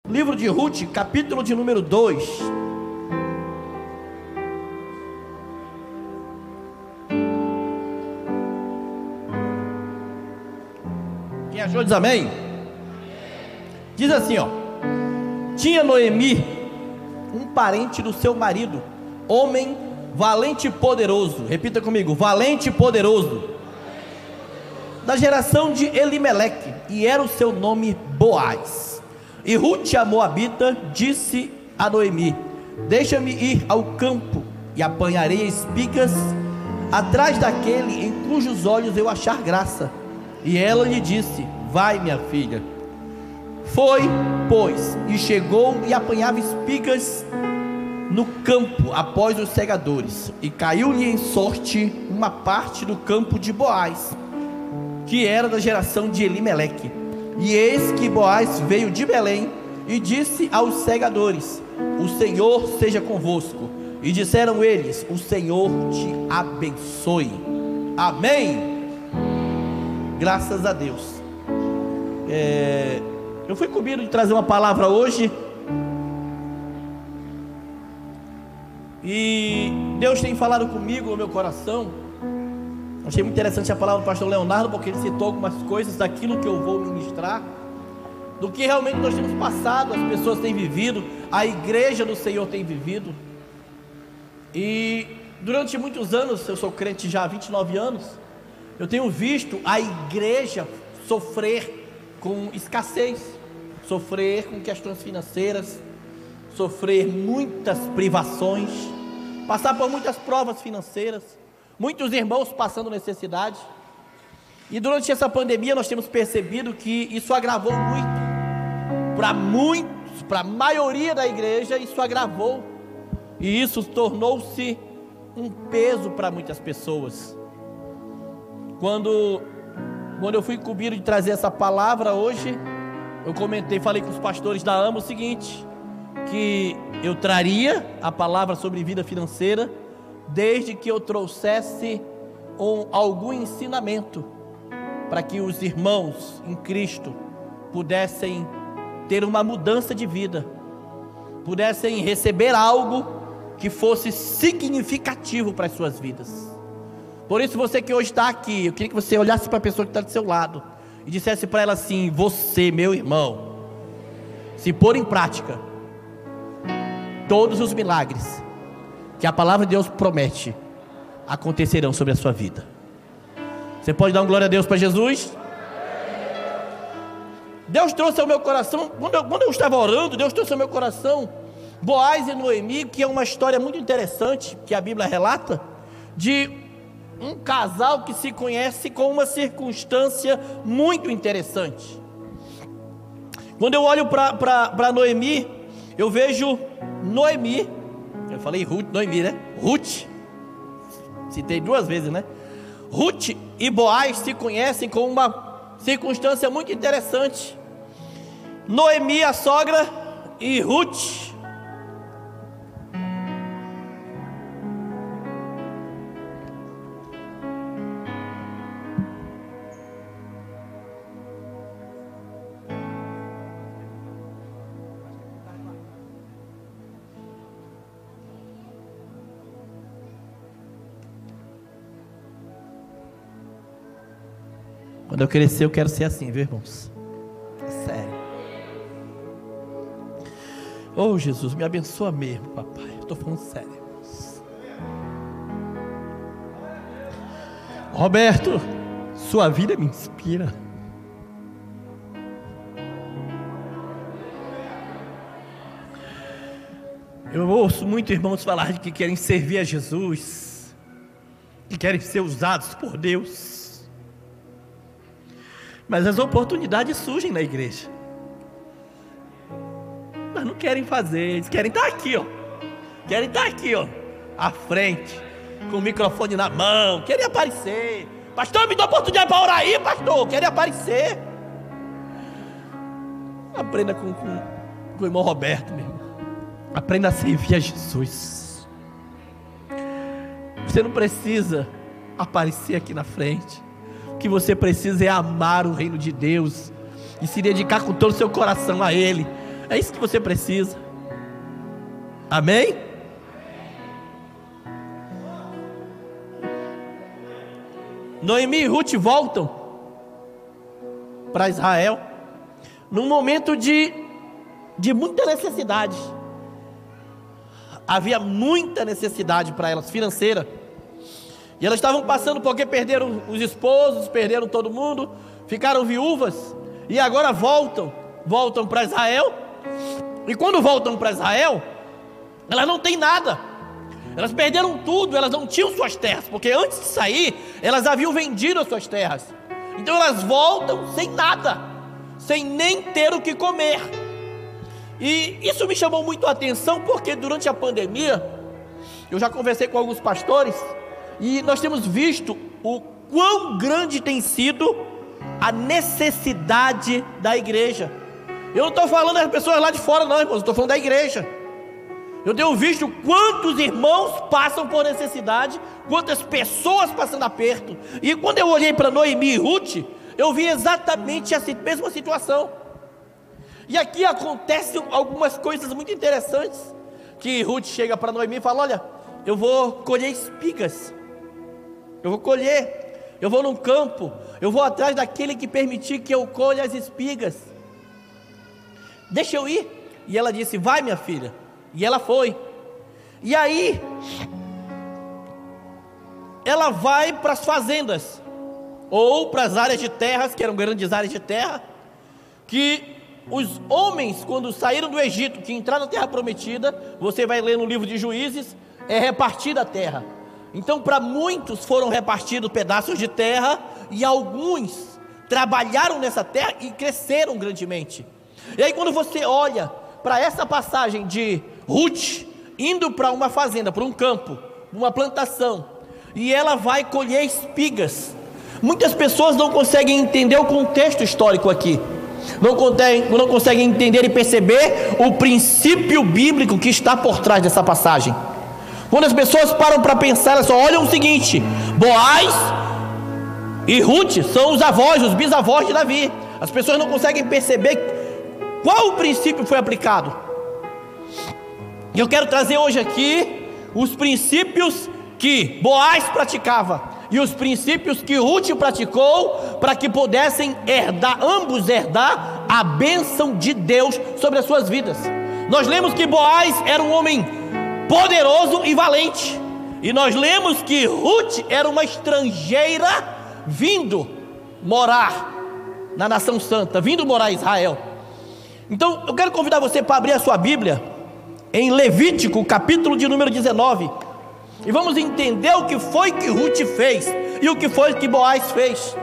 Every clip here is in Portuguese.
Livro de Ruth, capítulo de número 2. Quem achou diz amém? Diz assim, ó: tinha Noemi um parente do seu marido, homem valente e poderoso. Repita comigo: valente e poderoso, da geração de Elimeleque, e era o seu nome Boaz. E Ruth, a moabita, disse a Noemi: deixa-me ir ao campo e apanharei espigas atrás daquele em cujos olhos eu achar graça. E ela lhe disse: vai, minha filha. Foi, pois, e chegou e apanhava espigas no campo após os segadores, e caiu-lhe em sorte uma parte do campo de Boaz, que era da geração de Elimeleque. E eis que Boaz veio de Belém e disse aos segadores: o Senhor seja convosco. E disseram eles: o Senhor te abençoe. Amém. Graças a Deus. Eu fui incumbido de trazer uma palavra hoje, e Deus tem falado comigo no meu coração. Achei muito interessante a palavra do pastor Leonardo, porque ele citou algumas coisas daquilo que eu vou ministrar, do que realmente nós temos passado, as pessoas têm vivido, a igreja do Senhor tem vivido. E durante muitos anos, eu sou crente já há 29 anos, eu tenho visto a igreja sofrer com escassez, sofrer com questões financeiras, sofrer muitas privações, passar por muitas provas financeiras, muitos irmãos passando necessidade. E durante essa pandemia nós temos percebido que isso agravou muito, para a maioria da igreja isso agravou, e isso tornou-se um peso para muitas pessoas. Quando eu fui incumbido de trazer essa palavra hoje, eu falei com os pastores da AMA o seguinte, que eu traria a palavra sobre vida financeira, desde que eu trouxesse algum ensinamento, para que os irmãos em Cristo pudessem ter uma mudança de vida, pudessem receber algo que fosse significativo para as suas vidas. Por isso, você que hoje está aqui, eu queria que você olhasse para a pessoa que está do seu lado e dissesse para ela assim: você, meu irmão, se pôr em prática todos os milagres que a palavra de Deus promete, acontecerão sobre a sua vida. Você pode dar uma glória a Deus para Jesus? Deus trouxe ao meu coração, quando eu estava orando, Deus trouxe ao meu coração Boaz e Noemi, que é uma história muito interessante, que a Bíblia relata, de um casal que se conhece com uma circunstância muito interessante. Quando eu olho para Noemi, eu vejo Noemi, eu falei Ruth, Noemi, né? Ruth, citei duas vezes, né? Ruth e Boaz se conhecem com uma circunstância muito interessante. Noemi, a sogra, e Ruth, quando eu crescer eu quero ser assim, viu, irmãos? É sério. Oh, Jesus, me abençoa mesmo, papai. Eu estou falando sério, irmãos. Roberto, sua vida me inspira. Eu ouço muito irmãos falar de que querem servir a Jesus, que querem ser usados por Deus, mas as oportunidades surgem na igreja, mas não querem fazer. Eles querem estar aqui, ó. Querem estar aqui, ó, à frente, com o microfone na mão, querem aparecer. Pastor, me dá oportunidade para orar aí, pastor. Querem aparecer. Aprenda com o irmão Roberto, meu irmão. Aprenda a servir a Jesus. Você não precisa aparecer aqui na frente. O que você precisa é amar o reino de Deus e se dedicar com todo o seu coração a Ele. É isso que você precisa. Amém? Noemi e Ruth voltam para Israel num momento de muita necessidade. Havia muita necessidade para elas, financeira. E elas estavam passando porque perderam os esposos, perderam todo mundo, ficaram viúvas. E agora voltam para Israel. E quando voltam para Israel, elas não têm nada. Elas perderam tudo, elas não tinham suas terras, porque antes de sair, elas haviam vendido as suas terras. Então elas voltam sem nada, sem nem ter o que comer. E isso me chamou muito a atenção, porque durante a pandemia, eu já conversei com alguns pastores, e nós temos visto o quão grande tem sido a necessidade da igreja. Eu não estou falando das pessoas lá de fora não, irmãos, eu estou falando da igreja. Eu tenho visto quantos irmãos passam por necessidade, quantas pessoas passando aperto. E quando eu olhei para Noemi e Ruth, eu vi exatamente essa mesma situação. E aqui acontecem algumas coisas muito interessantes. Que Ruth chega para Noemi e fala: olha, eu vou colher espigas, eu vou colher, eu vou num campo, eu vou atrás daquele que permitir que eu colhe as espigas. Deixa eu ir. E ela disse: vai, minha filha. E ela foi. E aí ela vai para as fazendas, ou para as áreas de terras, que eram grandes áreas de terra, que os homens, quando saíram do Egito, que entraram na terra prometida, você vai ler no livro de Juízes, é repartida a terra. Então para muitos foram repartidos pedaços de terra, e alguns trabalharam nessa terra e cresceram grandemente. E aí quando você olha para essa passagem de Ruth indo para uma fazenda, para um campo, uma plantação, e ela vai colher espigas, muitas pessoas não conseguem entender o contexto histórico aqui, não conseguem entender e perceber o princípio bíblico que está por trás dessa passagem. Quando as pessoas param para pensar, elas só olham o seguinte: Boaz e Ruth são os avós, os bisavós de Davi. As pessoas não conseguem perceber qual o princípio foi aplicado. E eu quero trazer hoje aqui os princípios que Boaz praticava e os princípios que Ruth praticou, para que pudessem ambos herdar a bênção de Deus sobre as suas vidas. Nós lemos que Boaz era um homem poderoso e valente, e nós lemos que Ruth era uma estrangeira vindo morar na nação santa, vindo morar em Israel. Então eu quero convidar você para abrir a sua Bíblia em Levítico, capítulo de número 19, e vamos entender o que foi que Ruth fez e o que foi que Boaz fez.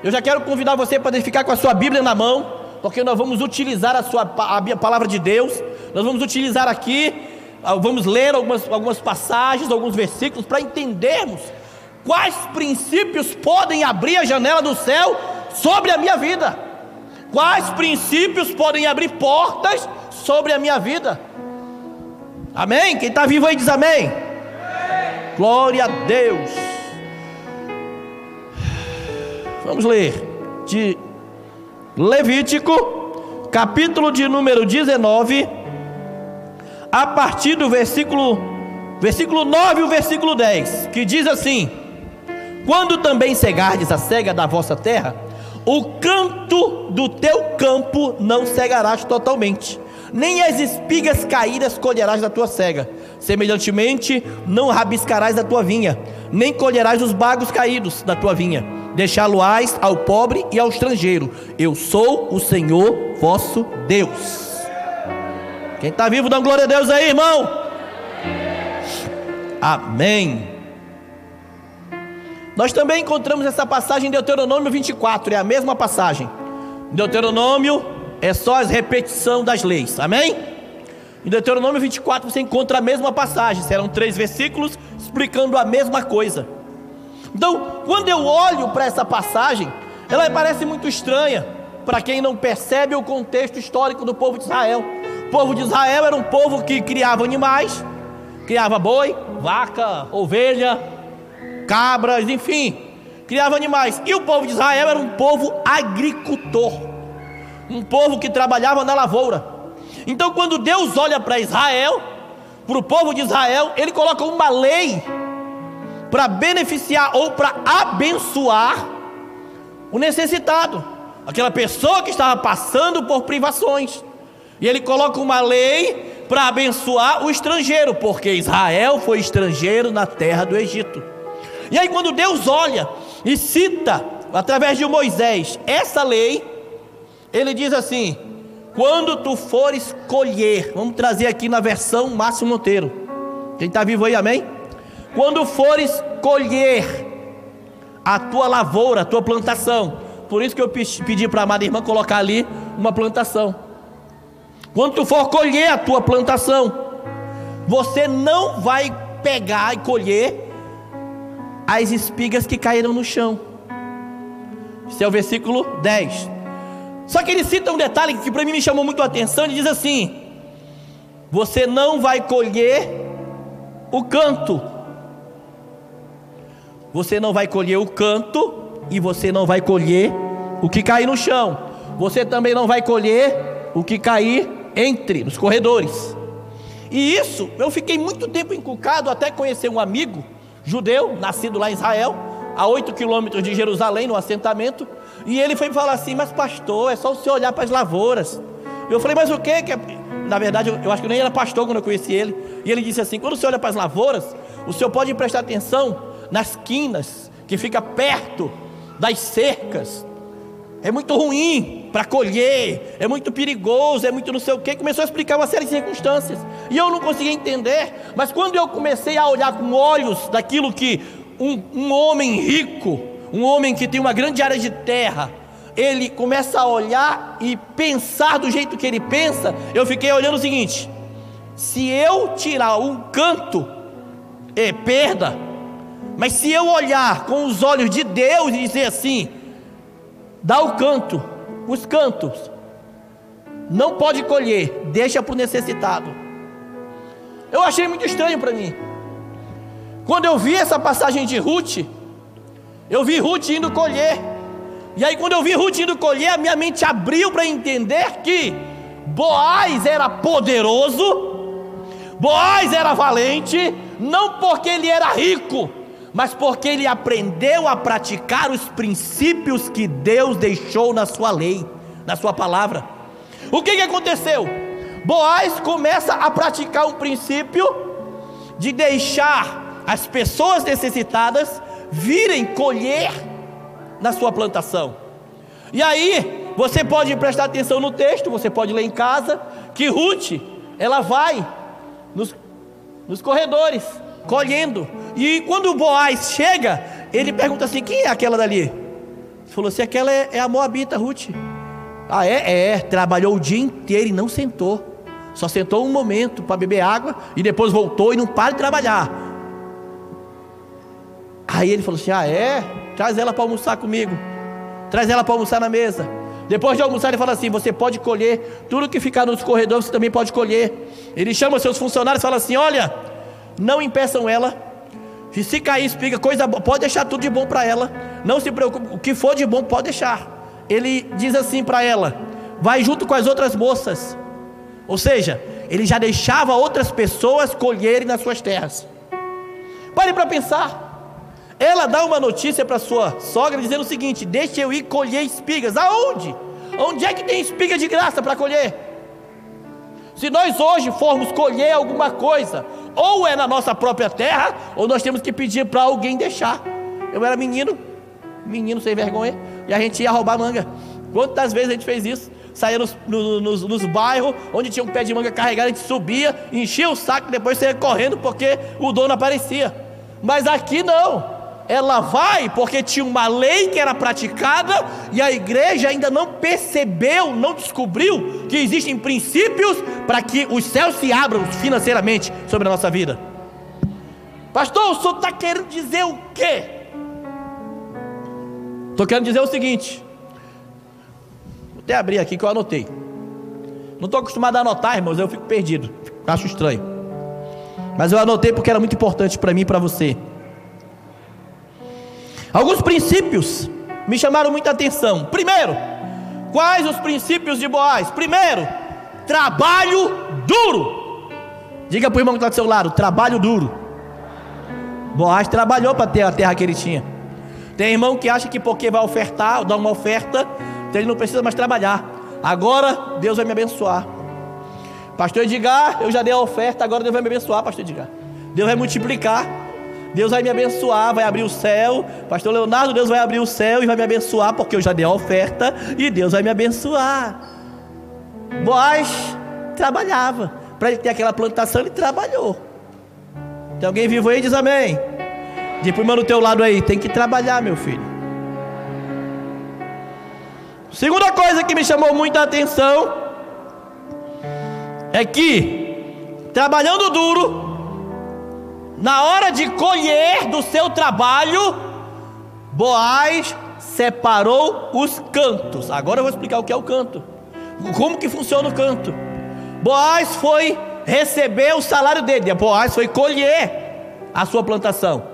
Eu já quero convidar você para ficar com a sua Bíblia na mão, porque nós vamos utilizar a palavra de Deus. Nós vamos utilizar aqui, vamos ler algumas passagens, alguns versículos, para entendermos quais princípios podem abrir a janela do céu sobre a minha vida, quais princípios podem abrir portas sobre a minha vida. Amém? Quem está vivo aí diz amém. Amém. Glória a Deus. Vamos ler de Levítico, capítulo de número 19, a partir do versículo 9 e o versículo 10, que diz assim: quando também cegardes a cega da vossa terra, o canto do teu campo não cegarás totalmente, nem as espigas caídas colherás da tua cega. Semelhantemente, não rabiscarás a tua vinha, nem colherás os bagos caídos da tua vinha. Deixá-lo-ás ao pobre e ao estrangeiro. Eu sou o Senhor vosso Deus. Quem está vivo, dá glória a Deus aí, irmão. Amém. Nós também encontramos essa passagem em Deuteronômio 24, é a mesma passagem. Deuteronômio é só a repetição das leis, amém? Em Deuteronômio 24 você encontra a mesma passagem, serão 3 versículos explicando a mesma coisa. Então, quando eu olho para essa passagem, ela parece muito estranha para quem não percebe o contexto histórico do povo de Israel. O povo de Israel era um povo que criava animais, criava boi, vaca, ovelha, cabras, enfim, criava animais. E o povo de Israel era um povo agricultor, um povo que trabalhava na lavoura. Então, quando Deus olha para Israel, para o povo de Israel, Ele coloca uma lei para beneficiar ou para abençoar o necessitado, aquela pessoa que estava passando por privações. E Ele coloca uma lei para abençoar o estrangeiro, porque Israel foi estrangeiro na terra do Egito. E aí, quando Deus olha e cita através de Moisés essa lei, Ele diz assim: quando tu fores colher, vamos trazer aqui na versão Márcio Monteiro, quem está vivo aí, amém? Quando fores colher a tua lavoura, a tua plantação, por isso que eu pedi para a amada irmã colocar ali uma plantação. Quando tu for colher a tua plantação, você não vai pegar e colher as espigas que caíram no chão. Esse é o versículo 10. Só que ele cita um detalhe que para mim me chamou muito a atenção. Ele diz assim: você não vai colher o canto. Você não vai colher o canto, e você não vai colher o que cair no chão. Você também não vai colher o que cair nos corredores. E isso, eu fiquei muito tempo encucado até conhecer um amigo judeu, nascido lá em Israel, a 8 quilômetros de Jerusalém, no assentamento. E ele foi me falar assim: mas pastor, é só você olhar para as lavouras. Eu falei: mas o que é? Na verdade, eu acho que nem era pastor quando eu conheci ele. E ele disse assim: quando você olha para as lavouras, o senhor pode prestar atenção nas quinas, que fica perto das cercas. É muito ruim para colher, é muito perigoso, é muito não sei o que. Começou a explicar uma série de circunstâncias, e eu não conseguia entender. Mas quando eu comecei a olhar com olhos daquilo que um homem rico, um homem que tem uma grande área de terra, ele começa a olhar e pensar do jeito que ele pensa, eu fiquei olhando o seguinte: se eu tirar um canto, é perda. Mas se eu olhar com os olhos de Deus e dizer assim: dá o canto, os cantos, não pode colher, deixa para o necessitado. Eu achei muito estranho para mim. Quando eu vi essa passagem de Ruth, eu vi Ruth indo colher. E aí, quando eu vi Ruth indo colher, a minha mente abriu para entender que Boaz era poderoso, Boaz era valente, não porque ele era rico, mas porque ele aprendeu a praticar os princípios que Deus deixou na sua lei, na sua palavra. O que aconteceu? Boaz começa a praticar um princípio de deixar as pessoas necessitadas virem colher na sua plantação. E aí, você pode prestar atenção no texto, você pode ler em casa, que Ruth, ela vai nos corredores, colhendo. E quando o Boaz chega, ele pergunta assim: quem é aquela dali? Ele falou assim: aquela é a moabita Ruth. Ah, trabalhou o dia inteiro e não sentou, só sentou um momento para beber água, e depois voltou e não para de trabalhar. Aí ele falou assim: traz ela para almoçar comigo, traz ela para almoçar na mesa. Depois de almoçar, ele fala assim: você pode colher tudo que ficar nos corredores, você também pode colher. Ele chama seus funcionários e fala assim: olha, não impeçam ela, se cair espiga, coisa boa, pode deixar tudo de bom para ela, não se preocupe, o que for de bom pode deixar. Ele diz assim para ela: vai junto com as outras moças. Ou seja, ele já deixava outras pessoas colherem nas suas terras. Pare para pensar. Ela dá uma notícia para sua sogra dizendo o seguinte: deixa eu ir colher espigas. Aonde? Onde é que tem espiga de graça para colher? Se nós hoje formos colher alguma coisa, ou é na nossa própria terra, ou nós temos que pedir para alguém deixar. Eu era menino sem vergonha, e a gente ia roubar manga. Quantas vezes a gente fez isso? Saía nos bairros onde tinha um pé de manga carregado, a gente subia, enchia o saco, depois saía correndo porque o dono aparecia. Mas aqui não. Ela vai porque tinha uma lei que era praticada, e a igreja ainda não percebeu, não descobriu que existem princípios para que os céus se abram financeiramente sobre a nossa vida. Pastor, o senhor está querendo dizer o quê? Estou querendo dizer o seguinte, vou até abrir aqui que eu anotei. Não estou acostumado a anotar, irmãos, eu fico perdido, acho estranho, mas eu anotei porque era muito importante para mim e para você. Alguns princípios me chamaram muita atenção. Primeiro, quais os princípios de Boaz? Primeiro, trabalho duro. Diga para o irmão que está do seu lado: trabalho duro. Boaz trabalhou para ter a terra que ele tinha. Tem irmão que acha que porque vai ofertar, dar uma oferta, então ele não precisa mais trabalhar. Agora Deus vai me abençoar. Pastor Edgar, eu já dei a oferta, agora Deus vai me abençoar, pastor Edgar. Deus vai multiplicar, Deus vai me abençoar, vai abrir o céu. Pastor Leonardo, Deus vai abrir o céu e vai me abençoar, porque eu já dei a oferta e Deus vai me abençoar. Boaz trabalhava, para ele ter aquela plantação ele trabalhou. Tem alguém vivo aí? Diz amém. Diz para o irmão do teu lado aí: tem que trabalhar, meu filho. Segunda coisa que me chamou muita atenção é que, trabalhando duro, na hora de colher do seu trabalho, Boaz separou os cantos. Agora eu vou explicar o que é o canto, como que funciona o canto. Boaz foi receber o salário dele, Boaz foi colher a sua plantação.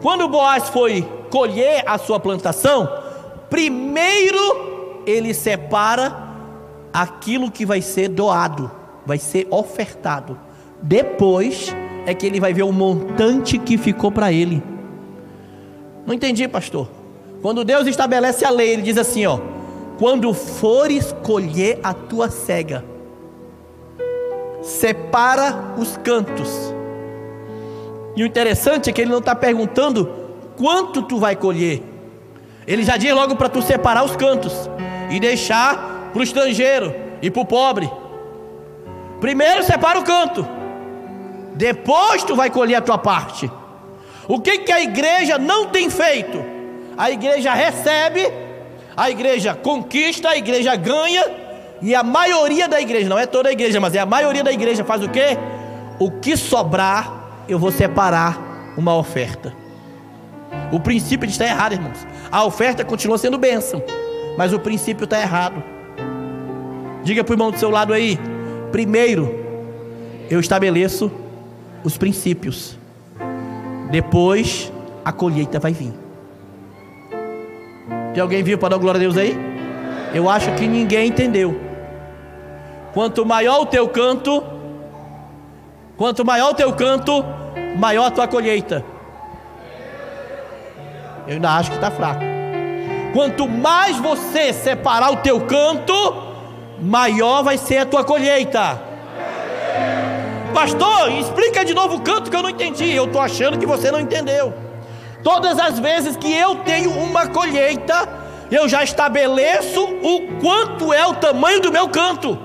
Quando Boaz foi colher a sua plantação, primeiro ele separa aquilo que vai ser doado, vai ser ofertado. Depois é que ele vai ver o montante que ficou para ele. Não entendi, pastor. Quando Deus estabelece a lei, ele diz assim, ó: quando fores colher a tua cega, separa os cantos. E o interessante é que ele não está perguntando quanto tu vai colher. Ele já diz logo para tu separar os cantos e deixar para o estrangeiro e para o pobre. Primeiro separa o canto, depois tu vai colher a tua parte. O que a igreja não tem feito? A igreja recebe, a igreja conquista, a igreja ganha, e a maioria da igreja, não é toda a igreja, mas é a maioria da igreja, faz o quê? O que sobrar, eu vou separar uma oferta. O princípio está errado, irmãos. A oferta continua sendo bênção, mas o princípio está errado. Diga para o irmão do seu lado aí: primeiro eu estabeleço os princípios, depois a colheita vai vir. Tem alguém vivo para dar glória a Deus aí? Eu acho que ninguém entendeu. Quanto maior o teu canto, maior a tua colheita. Eu ainda acho que está fraco. Quanto mais você separar o teu canto, maior vai ser a tua colheita. Pastor, explica de novo o canto que eu não entendi. Eu estou achando que você não entendeu. Todas as vezes que eu tenho uma colheita, eu já estabeleço o quanto é o tamanho do meu canto.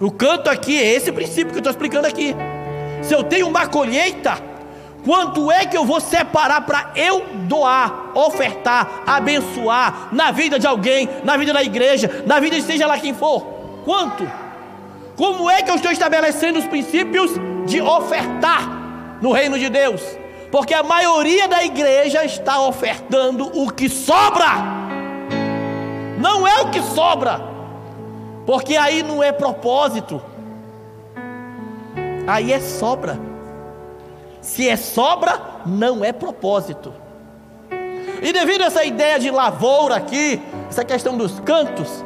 O canto aqui é esse princípio que eu estou explicando aqui. Se eu tenho uma colheita, quanto é que eu vou separar para eu doar, ofertar, abençoar na vida de alguém, na vida da igreja, na vida de seja lá quem for? Quanto? Como é que eu estou estabelecendo os princípios de ofertar no reino de Deus? Porque a maioria da igreja está ofertando o que sobra. Não é o que sobra, porque aí não é propósito, aí é sobra. Se é sobra, não é propósito. E devido a essa ideia de lavoura aqui, essa questão dos cantos,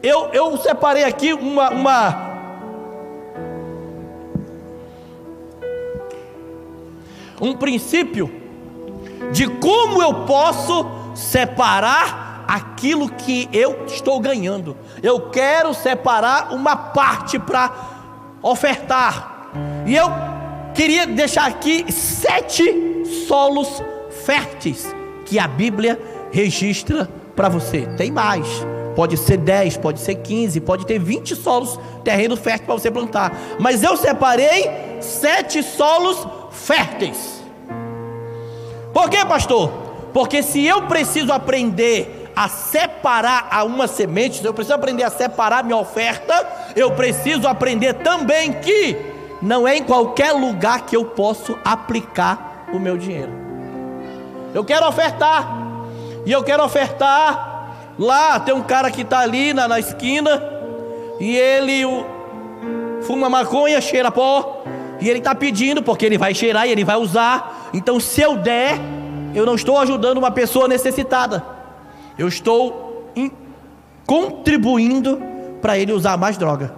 eu separei aqui um princípio de como eu posso separar aquilo que eu estou ganhando. Eu quero separar uma parte para ofertar, e eu queria deixar aqui 7 solos férteis que a Bíblia registra para você. Tem mais, pode ser 10, pode ser 15, pode ter 20 solos, terreno fértil para você plantar, mas eu separei 7 solos férteis. Por quê, pastor? Porque se eu preciso aprender a separar uma semente, se eu preciso aprender a separar minha oferta, eu preciso aprender também que não é em qualquer lugar que eu posso aplicar o meu dinheiro. Eu quero ofertar, e eu quero ofertar lá. Tem um cara que está ali na esquina, e ele fuma maconha, cheira pó, e ele está pedindo, porque ele vai cheirar e ele vai usar. Então se eu der, eu não estou ajudando uma pessoa necessitada, eu estou contribuindo para ele usar mais droga.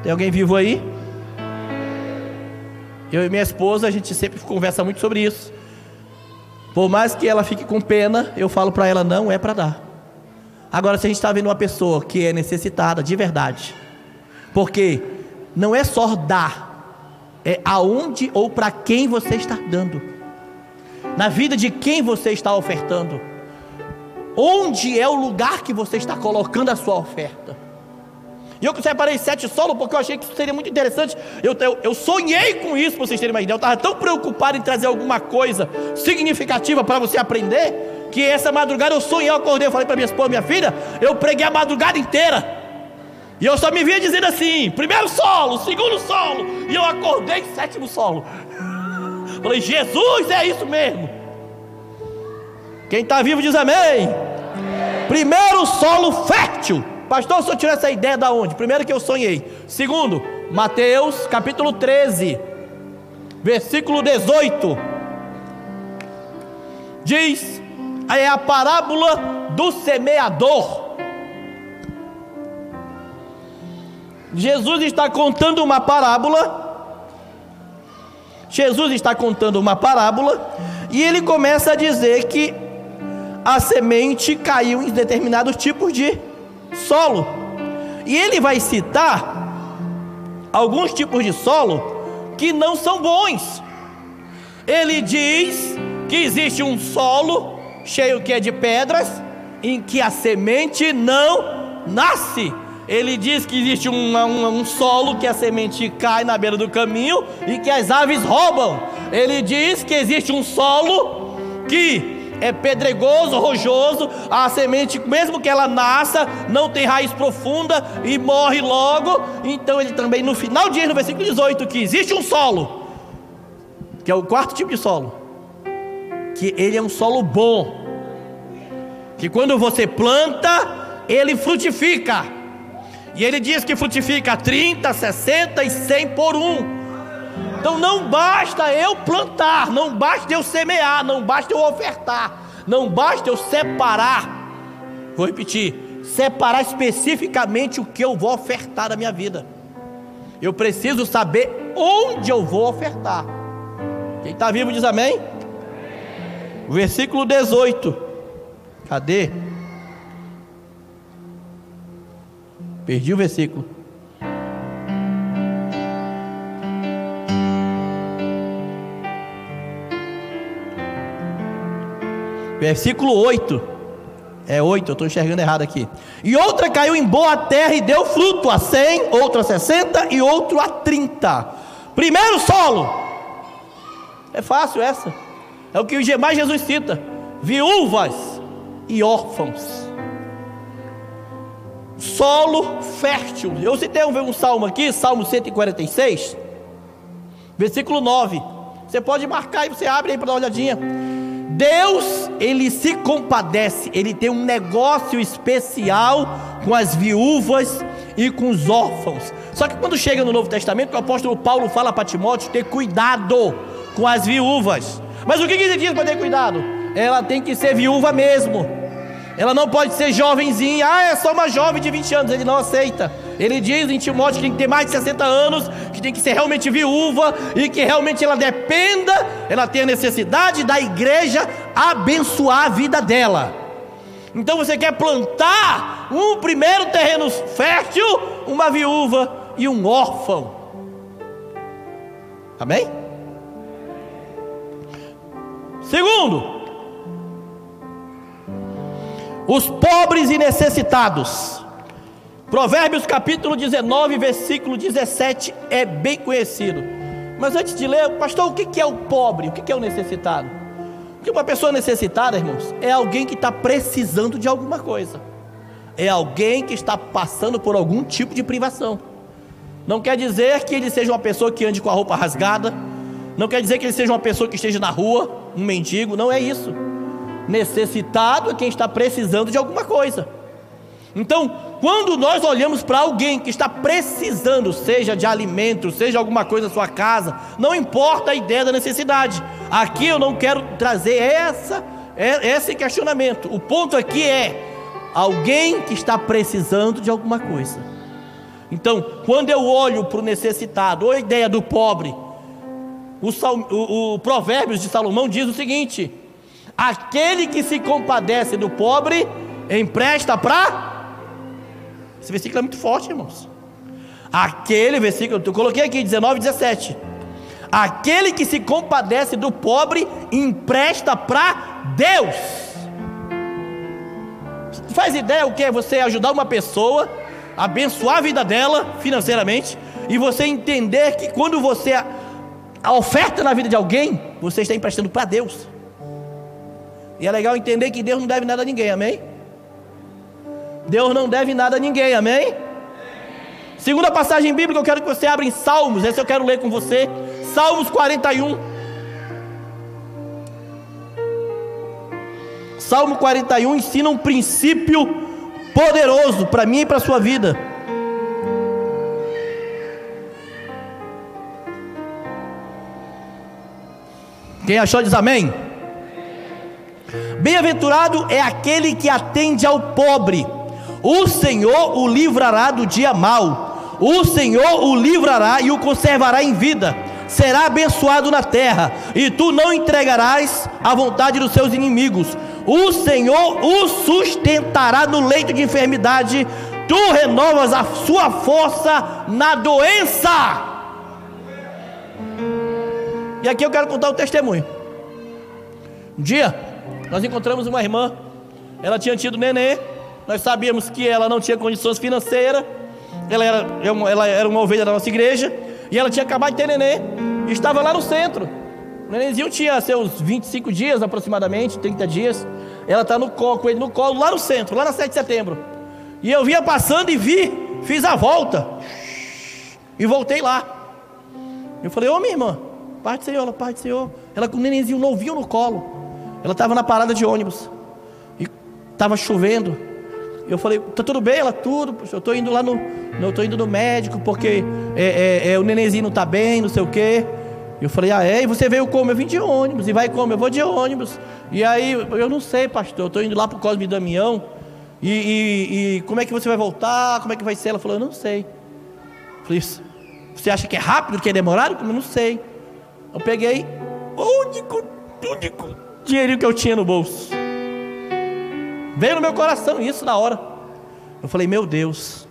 Tem alguém vivo aí? Eu e minha esposa, a gente sempre conversa muito sobre isso. Por mais que ela fique com pena, eu falo para ela, não é para dar. Agora, se a gente está vendo uma pessoa que é necessitada de verdade, porque não é só dar, é aonde ou para quem você está dando, na vida de quem você está ofertando, onde é o lugar que você está colocando a sua oferta. E eu separei 7 solos porque eu achei que isso seria muito interessante. Eu sonhei com isso, para vocês terem uma ideia. Eu estava tão preocupado em trazer alguma coisa significativa para você aprender, que essa madrugada eu sonhei, eu acordei, eu falei para minha esposa, minha filha, eu preguei a madrugada inteira, e eu só me via dizendo assim, primeiro solo, segundo solo, e eu acordei 7º solo. Falei, Jesus, é isso mesmo. Quem está vivo diz amém. Primeiro solo fértil. Pastor, se eu tirar essa ideia da onde? Primeiro, que eu sonhei. Segundo, Mateus capítulo 13, versículo 18, diz, é a parábola do semeador. Jesus está contando uma parábola. E ele começa a dizer que a semente caiu em determinados tipos de solo. E ele vai citar alguns tipos de solo que não são bons. Ele diz que existe um solo cheio que é de pedras, em que a semente não nasce. Ele diz que existe um solo que a semente cai na beira do caminho e que as aves roubam. Ele diz que existe um solo que é pedregoso, rochoso, a semente, mesmo que ela nasça, não tem raiz profunda e morre logo. Então ele também no final diz no versículo 18 que existe um solo, que é o 4º tipo de solo, que ele é um solo bom, que quando você planta, ele frutifica. E ele diz que frutifica 30, 60 e 100 por 1. Então não basta eu plantar, não basta eu semear, não basta eu ofertar, não basta eu separar. Vou repetir, separar especificamente o que eu vou ofertar da minha vida. Eu preciso saber onde eu vou ofertar. Quem está vivo diz amém? O versículo 18. Cadê? Perdi o versículo. Versículo 8. É 8, eu estou enxergando errado aqui. E outra caiu em boa terra e deu fruto a 100, outra a 60 e outro a 30. Primeiro solo. É fácil essa. É o que mais Jesus cita: viúvas e órfãos. Solo fértil. Eu citei um salmo aqui, Salmo 146, versículo 9. Você pode marcar e você abre aí para dar uma olhadinha. Deus, ele se compadece, ele tem um negócio especial com as viúvas e com os órfãos. Só que quando chega no Novo Testamento, o apóstolo Paulo fala para Timóteo ter cuidado com as viúvas. Mas o que ele diz para ter cuidado? Ela tem que ser viúva mesmo. Ela não pode ser jovenzinha. É só uma jovem de 20 anos, ele não aceita. Ele diz em Timóteo que tem que ter mais de 60 anos, que tem que ser realmente viúva e que realmente ela dependa, ela tem a necessidade da igreja abençoar a vida dela. Então você quer plantar um primeiro terreno fértil, uma viúva e um órfão. Amém? Segundo, os pobres e necessitados. Provérbios capítulo 19, versículo 17 é bem conhecido. Mas antes de ler, pastor, o que é o pobre? O que é o necessitado? Porque uma pessoa necessitada, irmãos, é alguém que está precisando de alguma coisa. É alguém que está passando por algum tipo de privação. Não quer dizer que ele seja uma pessoa que ande com a roupa rasgada. Não quer dizer que ele seja uma pessoa que esteja na rua, um mendigo. Não é isso. Necessitado é quem está precisando de alguma coisa. Então, quando nós olhamos para alguém que está precisando, seja de alimento, seja alguma coisa na sua casa, não importa a ideia da necessidade. Aqui eu não quero trazer esse questionamento. O ponto aqui é alguém que está precisando de alguma coisa. Então, quando eu olho para o necessitado, ou a ideia do pobre, o Provérbios de Salomão diz o seguinte: aquele que se compadece do pobre, empresta para... Esse versículo é muito forte, irmãos. Aquele versículo, eu coloquei aqui, 19 e 17. Aquele que se compadece do pobre, empresta para Deus. Faz ideia o que é você ajudar uma pessoa, abençoar a vida dela financeiramente, e você entender que quando você a oferta na vida de alguém, você está emprestando para Deus. E é legal entender que Deus não deve nada a ninguém, amém? Deus não deve nada a ninguém, amém? Segunda passagem bíblica, eu quero que você abra em Salmos, essa eu quero ler com você, Salmos 41. Salmo 41 ensina um princípio poderoso para mim e para a sua vida. Quem achou diz amém. Bem-aventurado é aquele que atende ao pobre, o Senhor o livrará do dia mau, o Senhor o livrará e o conservará em vida, será abençoado na terra, e tu não entregarás à vontade dos seus inimigos. O Senhor o sustentará no leito de enfermidade, tu renovas a sua força na doença. E aqui eu quero contar um testemunho. Um dia nós encontramos uma irmã, ela tinha tido nenê, nós sabíamos que ela não tinha condições financeiras, ela era uma ovelha da nossa igreja, e ela tinha acabado de ter nenê, e estava lá no centro. O nenenzinho tinha seus 25 dias aproximadamente, 30 dias, ela está com ele no colo, lá no centro, lá na 7 de setembro, e eu vinha passando e fiz a volta, e voltei lá. Eu falei: ô minha irmã, paz do Senhor, paz do Senhor. Ela com o nenenzinho novinho no colo, ela estava na parada de ônibus, e estava chovendo. Eu falei: tá tudo bem? Ela: tudo, eu estou indo lá estou indo no médico, porque o nenenzinho não está bem, não sei o quê. Eu falei: ah é? E você veio como? Eu vim de ônibus. E vai como? Eu vou de ônibus. E aí, eu não sei, pastor, eu estou indo lá para o Cosme Damião, e como é que você vai voltar? Como é que vai ser? Ela falou: eu não sei. Eu falei: você acha que é rápido, que é demorado? Eu não sei. Eu peguei o único dinheirinho que eu tinha no bolso, veio no meu coração isso na hora. Eu falei: meu Deus,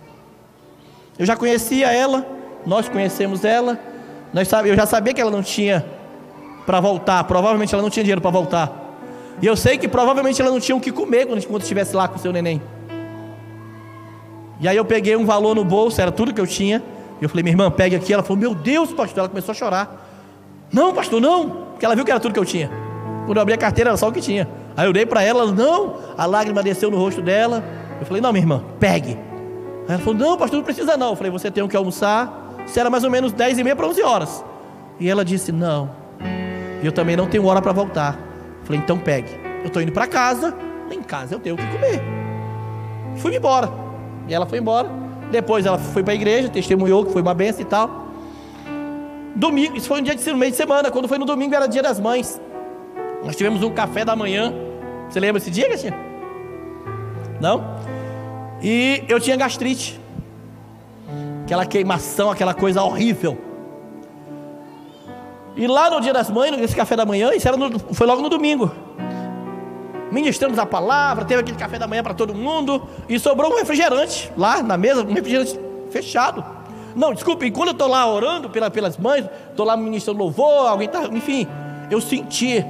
eu já conhecia ela, nós conhecemos ela, eu já sabia que ela não tinha para voltar, provavelmente ela não tinha dinheiro para voltar, e eu sei que provavelmente ela não tinha o que comer quando estivesse lá com o seu neném. E aí eu peguei um valor no bolso, era tudo que eu tinha, e eu falei: minha irmã, pegue aqui. Ela falou: meu Deus, pastor. Ela começou a chorar. Não, pastor, não, porque ela viu que era tudo que eu tinha. Quando eu abri a carteira era só o que tinha. Aí eu dei para ela, não, a lágrima desceu no rosto dela. Eu falei: não, minha irmã, pegue. Aí ela falou: não, pastor, não precisa não. Eu falei: você tem que almoçar. Isso era mais ou menos 10h30 para 11 horas. E ela disse: não, eu também não tenho hora para voltar. Eu falei: então pegue. Eu estou indo para casa, em casa eu tenho o que comer. Fui embora. E ela foi embora. Depois ela foi para a igreja, testemunhou que foi uma benção e tal. Domingo, isso foi um dia no meio de semana. Quando foi no domingo era dia das mães. Nós tivemos um café da manhã. Você lembra esse dia, Gatinha? Não? E eu tinha gastrite, aquela queimação, aquela coisa horrível. E lá no dia das mães, nesse café da manhã, isso foi logo no domingo, ministramos a palavra, teve aquele café da manhã para todo mundo, e sobrou um refrigerante lá na mesa, um refrigerante fechado. Não, desculpe, quando eu estou lá orando pelas mães, estou lá ministrando louvor, alguém está, enfim, eu senti.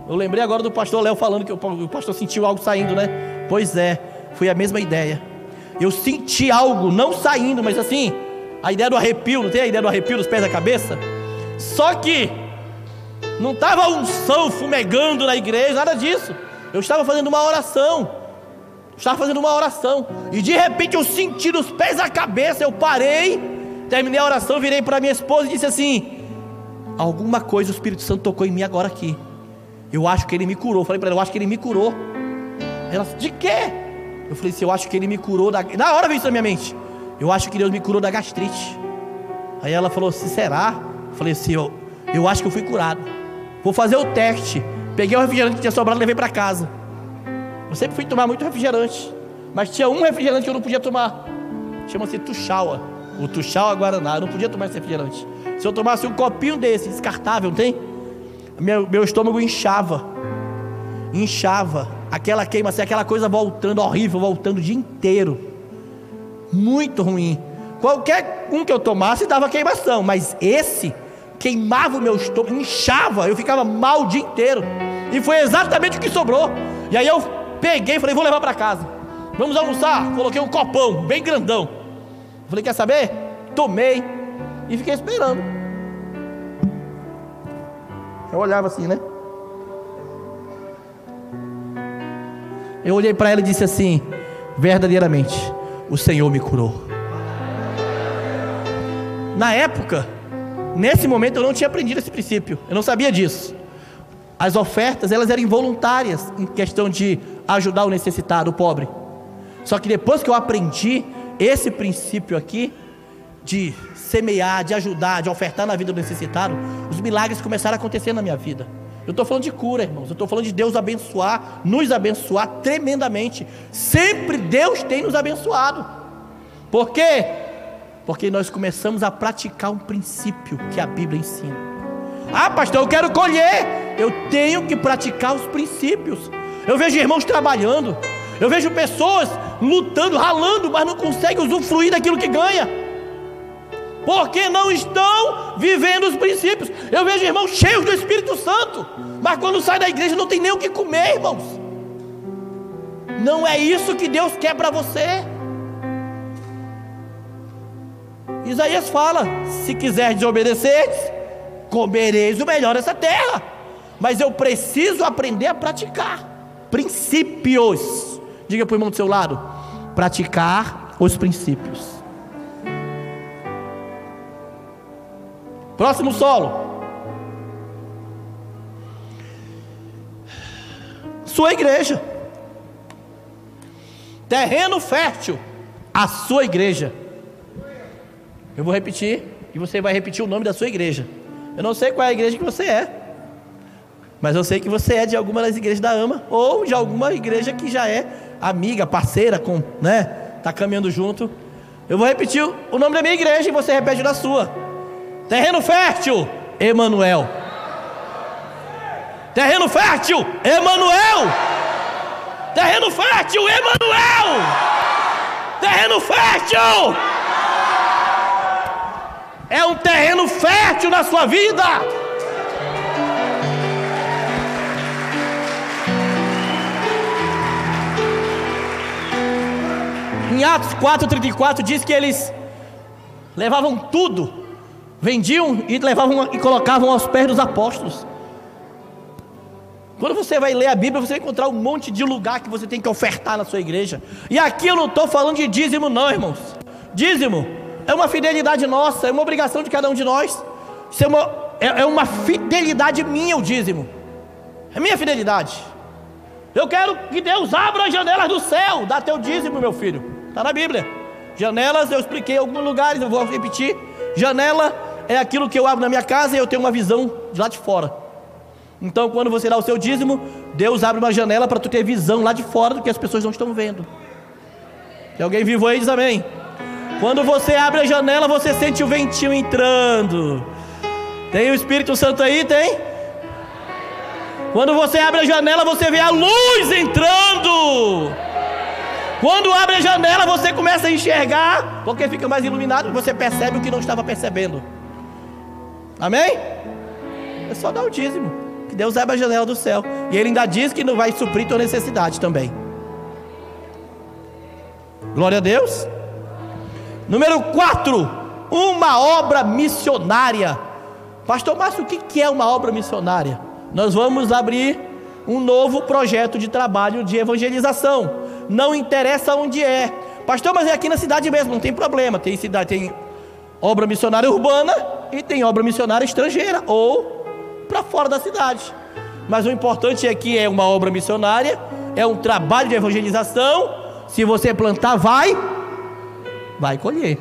Eu lembrei agora do pastor Léo falando que o pastor sentiu algo saindo, né? Pois é, foi a mesma ideia. Eu senti algo, não saindo, mas assim, a ideia do arrepio, não tem a ideia do arrepio dos pés da cabeça? Só que não estava unção fumegando na igreja, nada disso. Eu estava fazendo uma oração. E de repente eu senti dos pés da cabeça. Eu parei, terminei a oração, virei para minha esposa e disse assim: alguma coisa o Espírito Santo tocou em mim agora aqui. Eu acho que ele me curou. Eu falei para ela: eu acho que ele me curou. Ela: de quê? Eu falei assim: eu acho que ele me curou na hora veio isso na minha mente. Eu acho que Deus me curou da gastrite. Aí ela falou assim: será? Eu falei assim: eu acho que eu fui curado. Vou fazer o teste. Peguei o refrigerante que tinha sobrado e levei para casa. Eu sempre fui tomar muito refrigerante. mas tinha um refrigerante que eu não podia tomar. Chama-se Tuxaua. O Tuxaua Guaraná. Eu não podia tomar esse refrigerante. Se eu tomasse um copinho desse, descartável, não tem? Meu estômago inchava. Aquela queima, assim, aquela coisa voltando, horrível, voltando o dia inteiro. Muito ruim. Qualquer um que eu tomasse dava queimação, mas esse queimava o meu estômago, inchava, eu ficava mal o dia inteiro. E foi exatamente o que sobrou. E aí eu peguei e falei, vou levar para casa. Vamos almoçar. Coloquei um copão bem grandão. Falei, quer saber? Tomei e fiquei esperando. Eu olhava assim, né? Eu olhei para ela e disse assim: verdadeiramente, o Senhor me curou. Na época, nesse momento eu não tinha aprendido esse princípio. Eu não sabia disso. As ofertas, elas eram involuntárias em questão de ajudar o necessitado, o pobre. Só que depois que eu aprendi esse princípio aqui, de semear, de ajudar, de ofertar na vida do necessitado, os milagres começaram a acontecer na minha vida. Eu estou falando de cura, irmãos. Eu estou falando de Deus abençoar, nos abençoar tremendamente. Sempre Deus tem nos abençoado. Por quê? Porque nós começamos a praticar um princípio que a Bíblia ensina. Ah, pastor, eu quero colher. Eu tenho que praticar os princípios. Eu vejo irmãos trabalhando, eu vejo pessoas lutando, ralando, mas não conseguem usufruir daquilo que ganha, porque não estão vivendo os princípios. Eu vejo irmãos cheios do Espírito Santo, mas quando sai da igreja não tem nem o que comer, irmãos. Não é isso que Deus quer para você. Isaías fala: se quiser desobedecer, comereis o melhor dessa terra. Mas eu preciso aprender a praticar princípios. Diga para o irmão do seu lado: praticar os princípios. Próximo solo. Sua igreja. Terreno fértil. A sua igreja. Eu vou repetir e você vai repetir o nome da sua igreja. Eu não sei qual é a igreja que você é, mas eu sei que você é de alguma das igrejas da AMA, ou de alguma igreja que já é amiga, parceira, tá caminhando junto. Eu vou repetir o nome da minha igreja e você repete o da sua. Terreno fértil, Emanuel. Terreno fértil, Emanuel. Terreno fértil, Emanuel. Terreno fértil. É um terreno fértil na sua vida. Em Atos 4:34 diz que eles levavam tudo, vendiam e levavam e colocavam aos pés dos apóstolos. Quando você vai ler a Bíblia, você vai encontrar um monte de lugar que você tem que ofertar na sua igreja. E aqui eu não estou falando de dízimo não, irmãos. Dízimo é uma fidelidade nossa, é uma obrigação de cada um de nós. Isso é uma fidelidade minha, o dízimo. É minha fidelidade. Eu quero que Deus abra as janelas do céu. Dá teu dízimo, meu filho. Está na Bíblia. Janelas, eu expliquei em alguns lugares, eu vou repetir. Janela é aquilo que eu abro na minha casa e eu tenho uma visão de lá de fora. Então quando você dá o seu dízimo, Deus abre uma janela para tu ter visão lá de fora do que as pessoas não estão vendo. Tem alguém vivo aí? Diz amém. Quando você abre a janela, você sente o ventinho entrando. Tem o Espírito Santo aí? Tem? Quando você abre a janela, você vê a luz entrando. Quando abre a janela, você começa a enxergar, porque fica mais iluminado, você percebe o que não estava percebendo. Amém? É só dar o dízimo, que Deus abre a janela do céu. E Ele ainda diz que não vai suprir tua necessidade também. Glória a Deus. Número 4, uma obra missionária. Pastor Márcio, o que é uma obra missionária? Nós vamos abrir um novo projeto de trabalho de evangelização. Não interessa onde é. Pastor, mas é aqui na cidade mesmo, não tem problema. Tem cidade, tem obra missionária urbana e tem obra missionária estrangeira ou para fora da cidade. Mas o importante é que é uma obra missionária, é um trabalho de evangelização. Se você plantar, vai colher.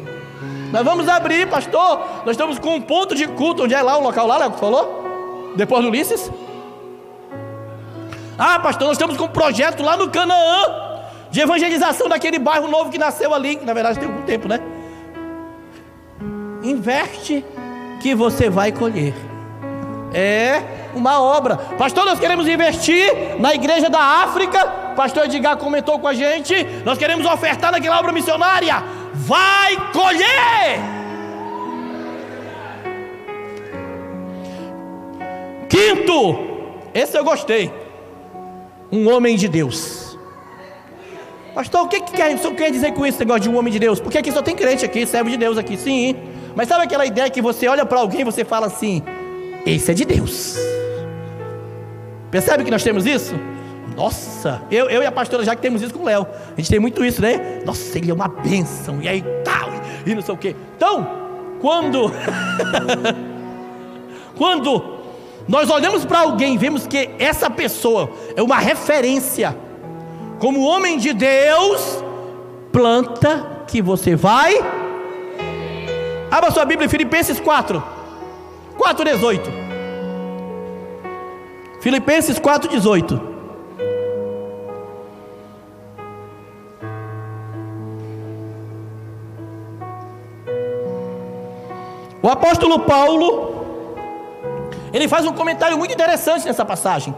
Nós vamos abrir, pastor. Nós estamos com um ponto de culto. Onde é lá o local lá, Léo, que falou? Depois do Ulisses. Ah, pastor, nós estamos com um projeto lá no Canaã. de evangelização daquele bairro novo que nasceu ali, que na verdade tem algum tempo, né? Investe que você vai colher. É uma obra. Pastor, nós queremos investir na igreja da África. Pastor Edgar comentou com a gente. Nós queremos ofertar naquela obra missionária. Vai colher. Quinto, esse eu gostei. Um homem de Deus. Pastor, o que quer dizer com esse negócio de um homem de Deus? Porque aqui só tem crente aqui, servo de Deus aqui, sim. Mas sabe aquela ideia que você olha para alguém e você fala assim: esse é de Deus. Percebe que nós temos isso? Nossa, eu e a pastora já que temos isso com o Léo. A gente tem muito isso, né? Nossa, ele é uma bênção. E aí tal, e não sei o quê. Então, quando nós olhamos para alguém e vemos que essa pessoa é uma referência, como homem de Deus, planta que você vai. Abra sua Bíblia em Filipenses 4:18. Filipenses 4:18. O apóstolo Paulo, ele faz um comentário muito interessante nessa passagem,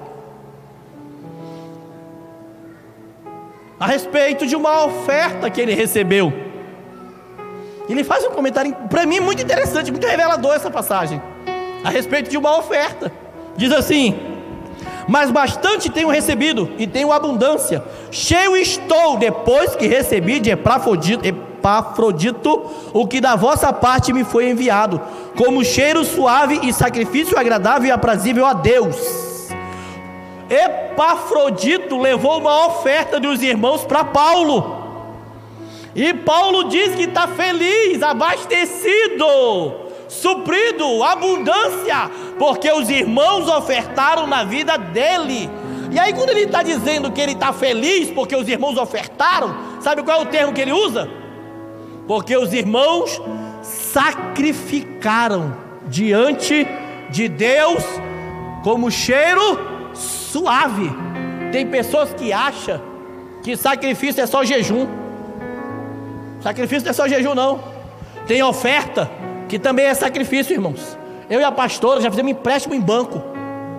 a respeito de uma oferta que ele recebeu. Ele faz um comentário, para mim, muito interessante, muito revelador essa passagem, a respeito de uma oferta. Diz assim: mas bastante tenho recebido e tenho abundância, cheio estou depois que recebi de Epafrodito o que da vossa parte me foi enviado, como cheiro suave e sacrifício agradável e aprazível a Deus. Epafrodito levou uma oferta dos irmãos para Paulo, e Paulo diz que está feliz, abastecido, suprido, abundância, porque os irmãos ofertaram na vida dele. E aí quando ele está dizendo que ele está feliz porque os irmãos ofertaram, sabe qual é o termo que ele usa? Porque os irmãos sacrificaram diante de Deus como cheiro suave. Tem pessoas que acham que sacrifício é só jejum. Sacrifício não é só jejum, não. Tem oferta que também é sacrifício, irmãos. Eu e a pastora já fizemos empréstimo em banco.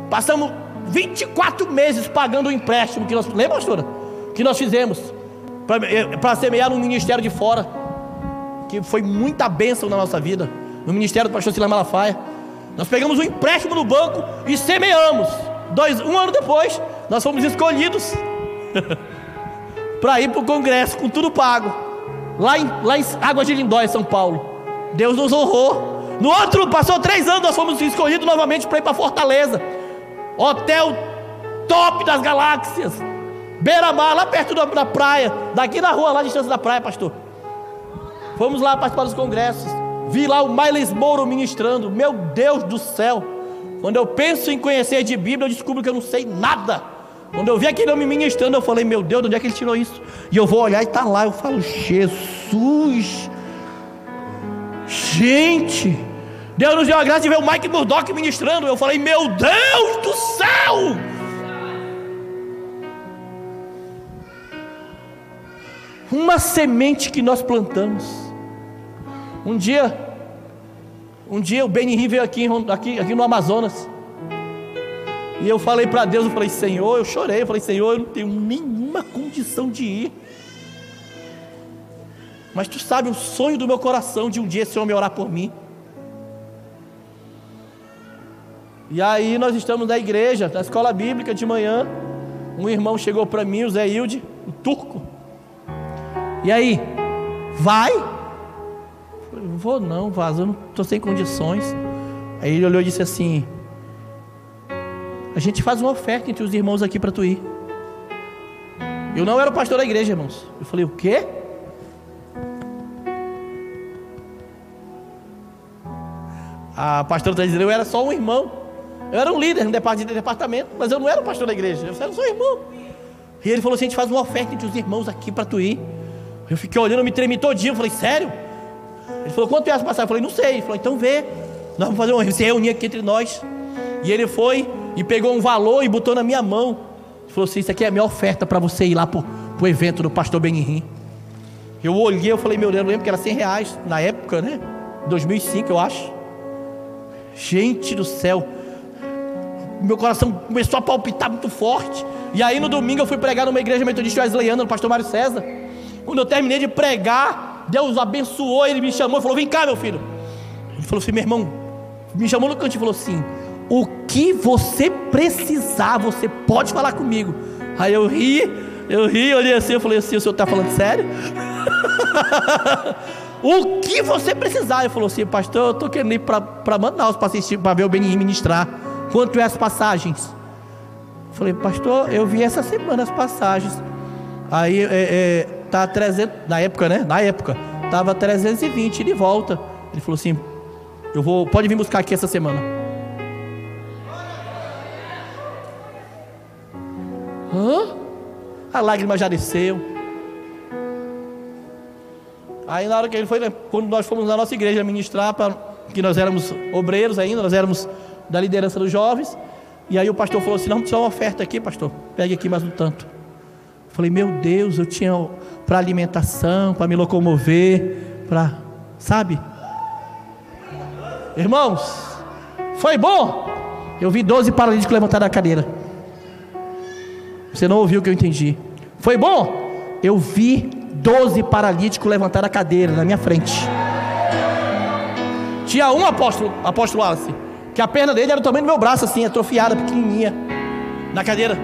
Passamos 24 meses pagando o empréstimo que nós... Lembra, pastora? Que nós fizemos para semear no ministério de fora, que foi muita bênção na nossa vida, no ministério do pastor Silas Malafaia. Nós pegamos um empréstimo no banco e semeamos. Um ano depois, nós fomos escolhidos para ir para o congresso, com tudo pago, lá em Águas de Lindóia, São Paulo. Deus nos honrou. No outro, passou 3 anos, nós fomos escolhidos novamente para ir para Fortaleza, hotel top das galáxias, beira-mar, lá perto da praia, daqui na rua, lá de distância da praia, pastor. Fomos lá participar dos congressos. Vi lá o Miles Mouro ministrando. Meu Deus do céu, quando eu penso em conhecer de Bíblia, eu descubro que eu não sei nada. Quando eu vi aquele homem ministrando, eu falei: meu Deus, de onde é que ele tirou isso? E eu vou olhar e está lá. Eu falo: Jesus, gente, Deus nos deu a graça de ver o Mike Murdock ministrando. Eu falei: meu Deus do céu. Uma semente que nós plantamos. Um dia o Benny veio aqui no Amazonas, e eu falei para Deus, eu falei: Senhor, eu chorei, eu falei: Senhor, eu não tenho nenhuma condição de ir, mas Tu sabe o sonho do meu coração de um dia esse homem orar por mim. E aí nós estamos na igreja, na escola bíblica de manhã, um irmão chegou para mim, o Zé Hilde, o turco. E aí, vai? Eu falei: não vou não, Vaso, eu não estou sem condições. Aí ele olhou e disse assim: a gente faz uma oferta entre os irmãos aqui para tu ir. Eu não era o pastor da igreja, irmãos. Eu falei: o quê? A pastora está dizendo: eu era só um irmão. Eu era um líder no departamento, mas eu não era o pastor da igreja, eu era só um irmão. E ele falou assim: a gente faz uma oferta entre os irmãos aqui para tu ir. Eu fiquei olhando, eu me tremi todinho. Eu falei: sério? Ele falou: quanto é essa passagem? Eu falei: não sei. Ele falou: então vê, nós vamos fazer se reunir aqui entre nós. E ele foi e pegou um valor e botou na minha mão. Ele falou assim: isso aqui é a minha oferta para você ir lá para para o evento do pastor Benihim. Eu olhei, eu falei, meu Deus, eu lembro que era R$100 na época, né? 2005, eu acho. Gente do céu, meu coração começou a palpitar muito forte. E aí no domingo eu fui pregar numa igreja metodista wesleyana, no pastor Mário César. Quando eu terminei de pregar, Deus abençoou, ele me chamou e falou, vem cá, meu filho. Ele falou assim, meu irmão, me chamou no canto e falou assim, o que você precisar, você pode falar comigo. Aí eu ri, olhei assim, eu falei assim, o senhor está falando sério? O que você precisar? Ele falou assim, pastor, eu estou querendo ir para Manaus para assistir, para ver o Benihim ministrar. Quanto é as passagens? Eu falei, pastor, eu vi essa semana as passagens. Aí tá 300, na época, né? Na época tava 320 de volta. Ele falou assim, pode vir buscar aqui essa semana. A lágrima já desceu. Aí na hora que ele foi, quando nós fomos na nossa igreja ministrar, que nós éramos obreiros ainda, nós éramos da liderança dos jovens. E aí o pastor falou assim, não, precisa uma oferta aqui, pastor, pegue aqui mais um tanto. Eu falei, meu Deus, eu tinha para alimentação, para me locomover, sabe? Irmãos, foi bom. Eu vi 12 paralíticos levantar da cadeira. Você não ouviu o que eu entendi. Foi bom? Eu vi 12 paralíticos levantar da cadeira na minha frente. Tinha um apóstolo Wallace, que a perna dele era do tamanho do meu braço, assim, atrofiada, pequenininha, na cadeira.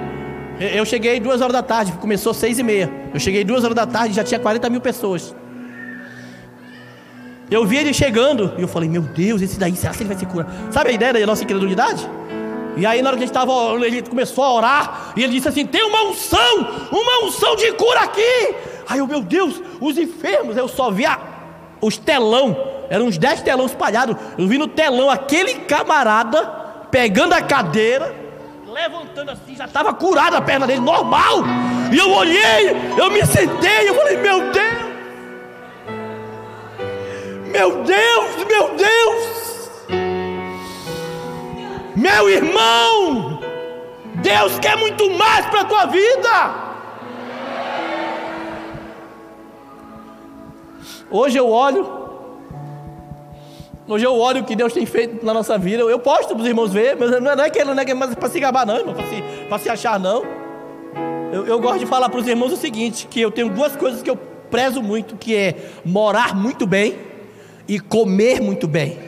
Eu cheguei 2 horas da tarde, começou 6h30. Eu cheguei 2 horas da tarde, já tinha 40 mil pessoas. Eu vi ele chegando, e eu falei, meu Deus, esse daí, será que ele vai ser curado? Sabe a ideia da nossa incredulidade? E aí na hora que ele começou a orar, e ele disse assim, tem uma unção de cura aqui. Aí eu, meu Deus, os enfermos, eu só via os telão, eram uns 10 telões espalhados. Eu vi no telão aquele camarada pegando a cadeira, levantando assim, já estava curada a perna dele, normal. E eu olhei, eu me sentei, eu falei, meu Deus, meu Deus, meu Deus. Meu irmão, Deus quer muito mais para a tua vida. Hoje eu olho o que Deus tem feito na nossa vida. Eu posto para os irmãos ver, mas não é mais para se gabar não, irmão, para se achar não. Eu gosto de falar para os irmãos o seguinte, que eu tenho 2 coisas que eu prezo muito, que é morar muito bem e comer muito bem.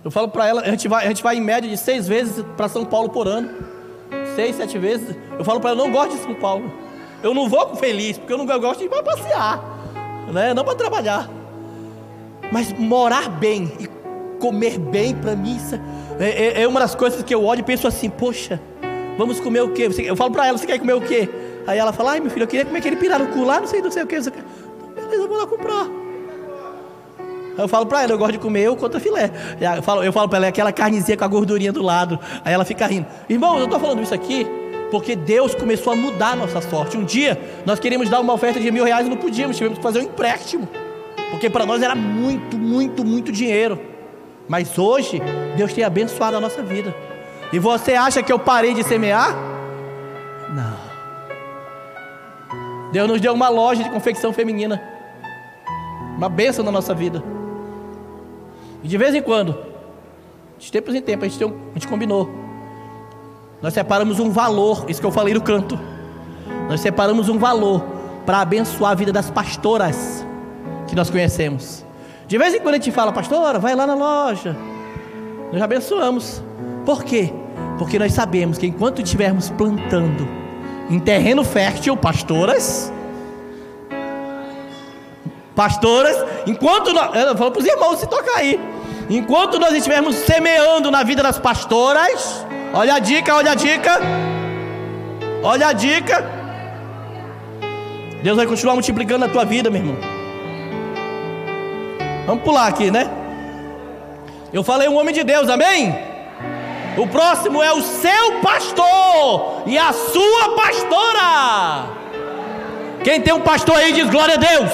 Eu falo para ela, a gente vai em média de 6 vezes para São Paulo por ano, 6, 7 vezes. Eu falo para ela, eu não gosto de São Paulo. Eu não vou feliz, porque eu gosto de ir para passear, né? Não para trabalhar. Mas morar bem e comer bem, para mim, isso é uma das coisas que eu olho e penso assim, poxa, vamos comer o quê? Eu falo para ela, você quer comer o quê? Aí ela fala, ai meu filho, eu queria comer aquele pirarucu lá, não sei o que. Beleza, eu vou lá comprar. Eu falo para ela, eu gosto de comer o contra filé. Eu falo para ela, aquela carnezinha com a gordurinha do lado. Aí ela fica rindo. Irmão, eu estou falando isso aqui porque Deus começou a mudar a nossa sorte. Um dia, nós queríamos dar uma oferta de R$1.000 e não podíamos, tivemos que fazer um empréstimo, porque para nós era muito, muito, muito dinheiro. Mas hoje, Deus tem abençoado a nossa vida. E você acha que eu parei de semear? Não. Deus nos deu uma loja de confecção feminina, uma bênção na nossa vida. E de vez em quando, de tempos em tempos, a gente combinou. Nós separamos um valor, isso que eu falei no canto. Nós separamos um valor para abençoar a vida das pastoras que nós conhecemos. De vez em quando a gente fala, pastora, vai lá na loja. Nós abençoamos. Por quê? Porque nós sabemos que enquanto estivermos plantando em terreno fértil, pastoras, enquanto nós, eu falo para os irmãos se tocar aí, enquanto nós estivermos semeando na vida das pastoras, olha a dica, olha a dica, olha a dica, Deus vai continuar multiplicando a tua vida, meu irmão. Vamos pular aqui, né? Eu falei um homem de Deus, amém? O próximo é o seu pastor e a sua pastora. Quem tem um pastor aí diz glória a Deus.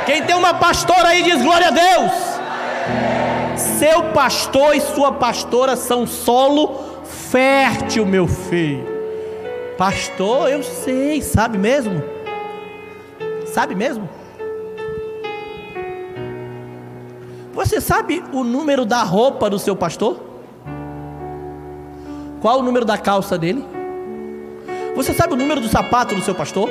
Quem tem uma pastora aí diz glória a Deus. Seu pastor e sua pastora são solo fértil, meu filho. Pastor, eu sei, sabe mesmo? Sabe mesmo? Você sabe o número da roupa do seu pastor? Qual o número da calça dele? Você sabe o número do sapato do seu pastor?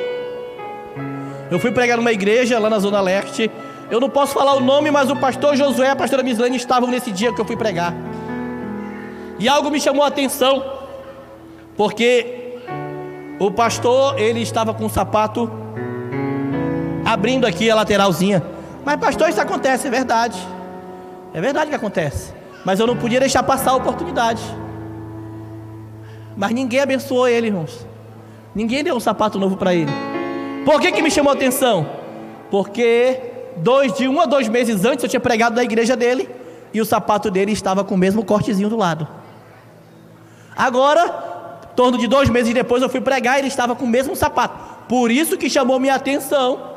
Eu fui pregar numa igreja lá na Zona Leste. Eu não posso falar o nome, mas o pastor Josué e a pastora Mislane estavam nesse dia que eu fui pregar. E algo me chamou a atenção, porque o pastor, ele estava com o sapato abrindo aqui a lateralzinha. Mas pastor, isso acontece, é verdade. É verdade que acontece. Mas eu não podia deixar passar a oportunidade. Mas ninguém abençoou ele, irmãos. Ninguém deu um sapato novo para ele. Por que me chamou a atenção? Porque de 1 a 2 meses antes eu tinha pregado na igreja dele, e o sapato dele estava com o mesmo cortezinho do lado. Agora, em torno de 2 meses depois eu fui pregar e ele estava com o mesmo sapato. Por isso que chamou minha atenção.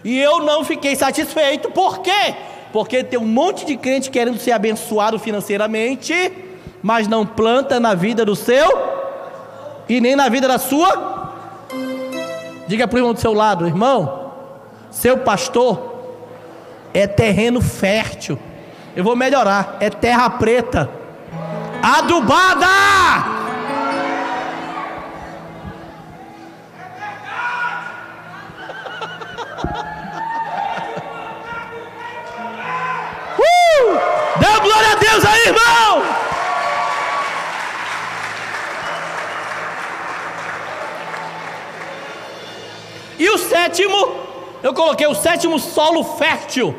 E eu não fiquei satisfeito. Por quê? Porque tem um monte de crente querendo ser abençoado financeiramente, mas não planta na vida do seu e nem na vida da sua. Diga para o irmão do seu lado: irmão, seu pastor é terreno fértil. Eu vou melhorar, é terra preta, adubada. Dê glória a Deus aí, irmão. E o sétimo, eu coloquei o sétimo solo fértil.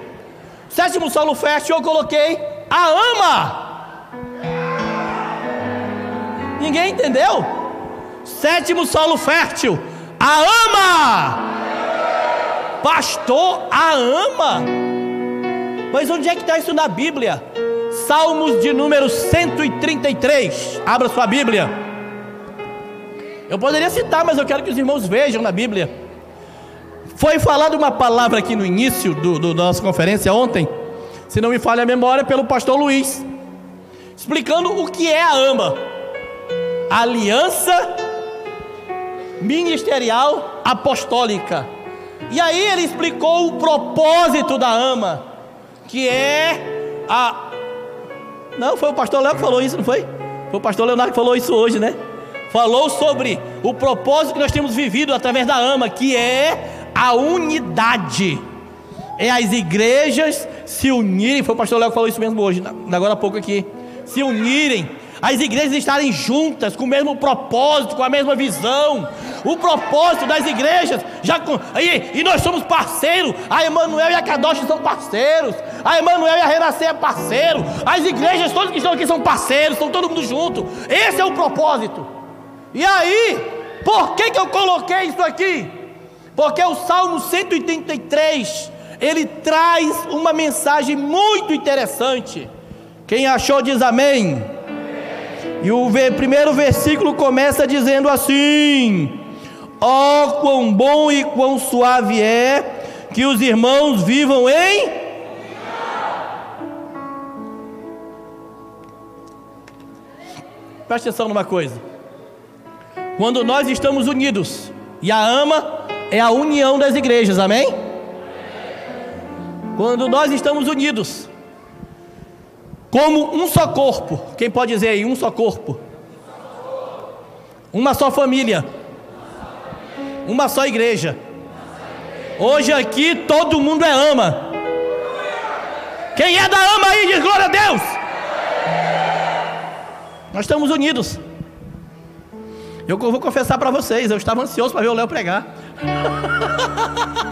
Sétimo solo fértil eu coloquei a ama. Ninguém entendeu? Sétimo solo fértil, a ama. Pastor, a ama? Mas onde é que está isso na Bíblia? Salmos de número 133. Abra sua Bíblia. Eu poderia citar, mas eu quero que os irmãos vejam na Bíblia. Foi falada uma palavra aqui no início da nossa conferência ontem, se não me falha a memória, pelo pastor Luiz, explicando o que é a ama. Aliança Ministerial Apostólica. E aí ele explicou o propósito da ama, que é a... Não, foi o pastor Léo que falou isso, não foi? Foi o pastor Leonardo que falou isso hoje, né? Falou sobre o propósito que nós temos vivido através da ama, que é a unidade. É as igrejas se unirem. Foi o pastor Léo que falou isso mesmo hoje, agora há pouco aqui. Se unirem, as igrejas estarem juntas, com o mesmo propósito, com a mesma visão. O propósito das igrejas, e nós somos parceiros. A Emanuel e a Kadosh são parceiros. A Emanuel e a Renascer é parceiro. As igrejas, todos que estão aqui são parceiros, estão todo mundo junto. Esse é o propósito. E aí, por que eu coloquei isso aqui? Porque o Salmo 183, ele traz uma mensagem muito interessante. Quem achou diz amém. E o primeiro versículo começa dizendo assim: ó, quão bom e quão suave é que os irmãos vivam em... Presta atenção numa coisa. Quando nós estamos unidos, e a ama é a união das igrejas, amém? Quando nós estamos unidos como um só corpo, quem pode dizer aí, um só corpo, uma só família, uma só igreja. Hoje aqui todo mundo é ama. Quem é da ama aí diz glória a Deus. Nós estamos unidos. Eu vou confessar para vocês, eu estava ansioso para ver o Léo pregar.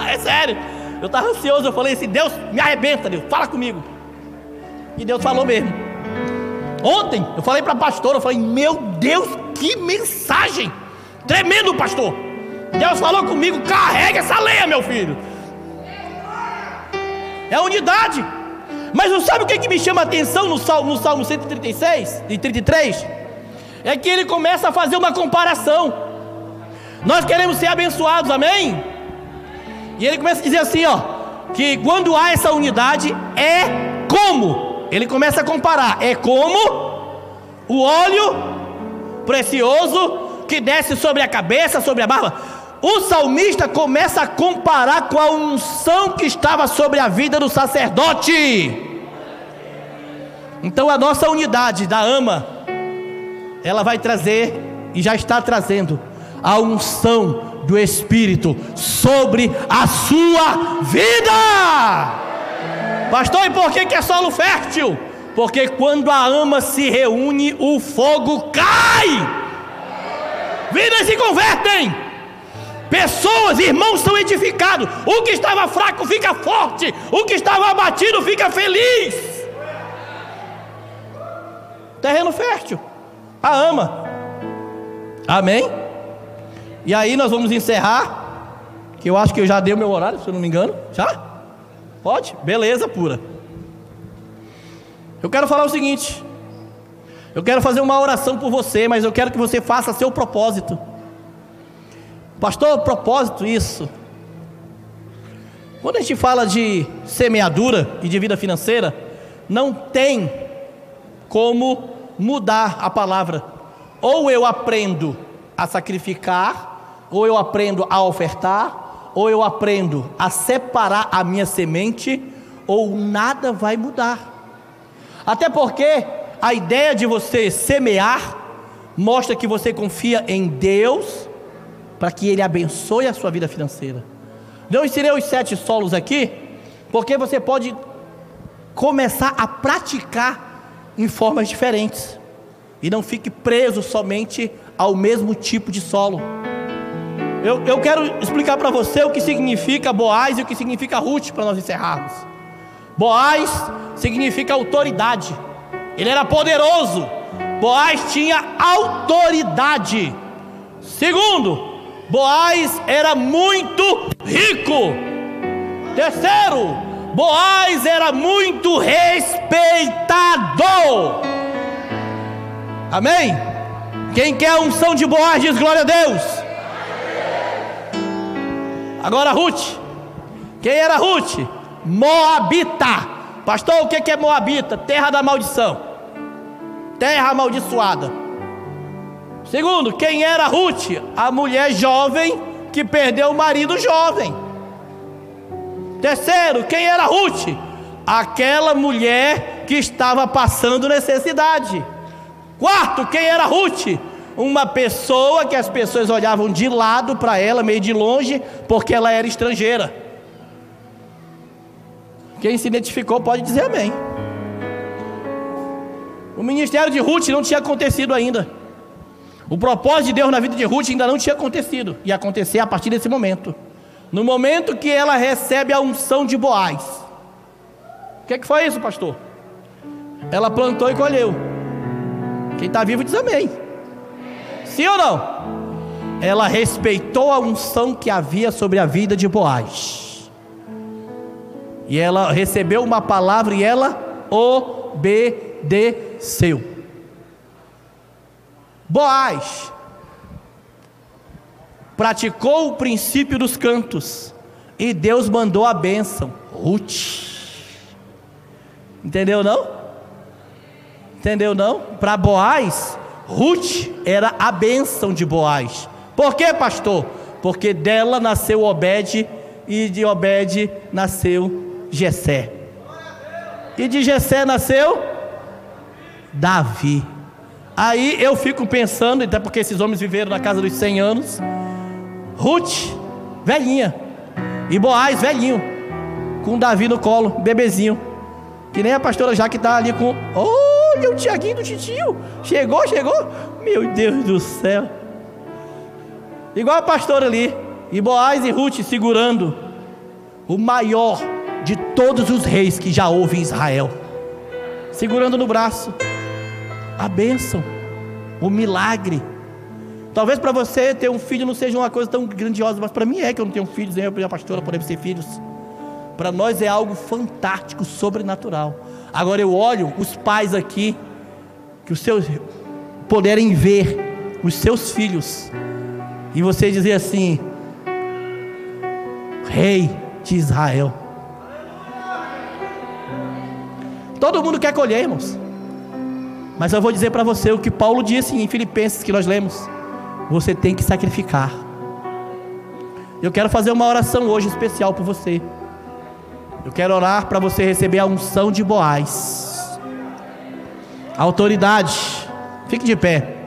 É sério, eu estava ansioso. Eu falei assim: Deus, me arrebenta, Deus, fala comigo. E Deus falou mesmo. Ontem eu falei para a pastora, eu falei: meu Deus, que mensagem tremendo, pastor. Deus falou comigo: carrega essa lenha, meu filho. É unidade. Mas não sabe o que me chama a atenção no Salmo 136 e 33? É que ele começa a fazer uma comparação. Nós queremos ser abençoados, amém? E ele começa a dizer assim, ó, que quando há essa unidade, é como? Ele começa a comparar. É como o óleo precioso que desce sobre a cabeça, sobre a barba. O salmista começa a comparar com a unção que estava sobre a vida do sacerdote. Então a nossa unidade da AMA, ela vai trazer, e já está trazendo, a unção do Espírito sobre a sua vida. Pastor, e por que é solo fértil? Porque quando a AMA se reúne, o fogo cai, vidas se convertem, pessoas, irmãos são edificados, o que estava fraco fica forte, o que estava abatido fica feliz. Terreno fértil, a AMA. Amém? E aí nós vamos encerrar, que eu acho que eu já dei o meu horário, se eu não me engano. Já? Pode? Beleza pura. Eu quero falar o seguinte, eu quero fazer uma oração por você, mas eu quero que você faça seu propósito. Pastor, propósito, isso. Quando a gente fala de semeadura e de vida financeira, não tem como mudar a palavra. Ou eu aprendo a sacrificar, ou eu aprendo a ofertar, ou eu aprendo a separar a minha semente, ou nada vai mudar. Até porque a ideia de você semear mostra que você confia em Deus para que Ele abençoe a sua vida financeira. Eu ensinei os 7 solos aqui, porque você pode começar a praticar em formas diferentes, e não fique preso somente ao mesmo tipo de solo. Eu quero explicar para você o que significa Boaz e o que significa Ruth, para nós encerrarmos. Boaz significa autoridade, ele era poderoso. Boaz tinha autoridade. Segundo, Boaz era muito rico. Terceiro, Boaz era muito respeitado. Amém? Quem quer a unção de Boaz diz glória a Deus. Agora Ruth. Quem era Ruth? Moabita. Pastor, o que é Moabita? Terra da maldição, terra amaldiçoada. Segundo, quem era Ruth? A mulher jovem que perdeu o marido jovem. Terceiro, quem era Ruth? Aquela mulher que estava passando necessidade. Quarto, quem era Ruth? Uma pessoa que as pessoas olhavam de lado para ela, meio de longe, porque ela era estrangeira. Quem se identificou pode dizer amém. O ministério de Ruth não tinha acontecido ainda. O propósito de Deus na vida de Ruth ainda não tinha acontecido. Ia acontecer a partir desse momento. No momento que ela recebe a unção de Boaz. O que foi isso, pastor? Ela plantou e colheu. Quem está vivo diz amém. Sim ou não? Ela respeitou a unção que havia sobre a vida de Boaz. E ela recebeu uma palavra e ela obedeceu. Boaz praticou o princípio dos cantos e Deus mandou a bênção. Ruth. Entendeu não? Entendeu não? Para Boaz, Ruth era a bênção de Boaz. Por quê, pastor? Porque dela nasceu Obed, e de Obed nasceu Jessé, e de Jessé nasceu Davi. Aí eu fico pensando, até porque esses homens viveram na casa dos 100 anos. Ruth, velhinha, e Boaz, velhinho, com Davi no colo, bebezinho, que nem a pastora já que está ali com... Olha o Tiaguinho do titio, chegou, meu Deus do céu, igual a pastora ali. E Boaz e Ruth segurando o maior de todos os reis que já houve em Israel, segurando no braço a bênção, o milagre. Talvez para você ter um filho não seja uma coisa tão grandiosa, mas para mim é, que eu não tenho filhos, nem eu e a pastora podemos ter filhos. Para nós é algo fantástico, sobrenatural. Agora eu olho os pais aqui, que os seus poderem ver os seus filhos, e você dizer assim: Rei de Israel. Todo mundo quer colher, irmãos, mas eu vou dizer para você o que Paulo disse em Filipenses, que nós lemos: você tem que sacrificar. Eu quero fazer uma oração hoje especial por você. Eu quero orar para você receber a unção de Boaz, a autoridade. Fique de pé.